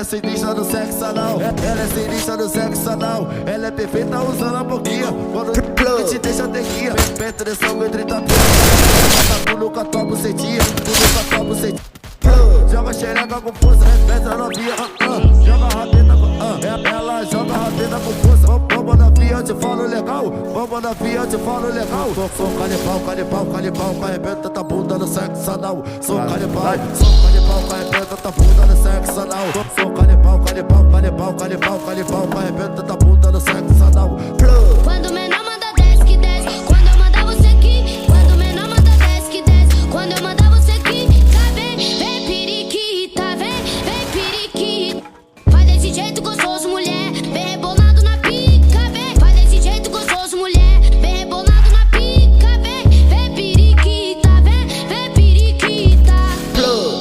é sinistra no sexo anal. Ela é sinistra no sexo anal. Ela é perfeita usando a boquinha. Quando te deixa tequinha. Penetração entre tapinha. Tu nunca toma bucetinha. Tu nunca toma bucetinha. Joga xereca com força, peça novinha. Joga rabeta com ela joga rabeta com força. Vamos na via, eu te falo legal. Vamos na via, eu te falo legal. Sou canibal, canibal, canibal. Arrebenta tua bunda no sexo anal. Sou canibal, arrebenta tua bunda no sexo anal. Sou canibal, canibal, canibal, canibal, canibal. Arrebenta tua bunda no sexo anal. Quando o menor manda desce que desce. Quando eu mandar você aqui. Quando o menor manda desce que desce. Quando eu mandar você aqui. Tá vem, vem periquita, vem, vem periquita. Faz desse jeito gostoso, mulher. Vem rebolado na pica, vem. Faz desse jeito gostoso, mulher. Vem rebolado na pica, vem, vem periquita, vem, vem periquita.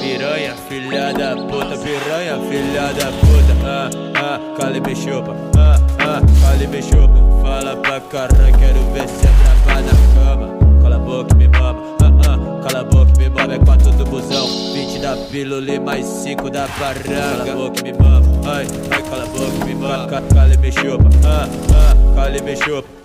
Piranha, filha da puta, piranha, filha da puta. Calibre chupa, calibre chupa. Fala pra caralho, quero ver se é brava na cama. Cala a boca e me mama, cala a boca e me mama. É 4 do busão, 20 da pílula e mais 5 da paranga. Cala a boca e me mama, ai, cala a boca e me mama. Calibre chupa, calibre chupa.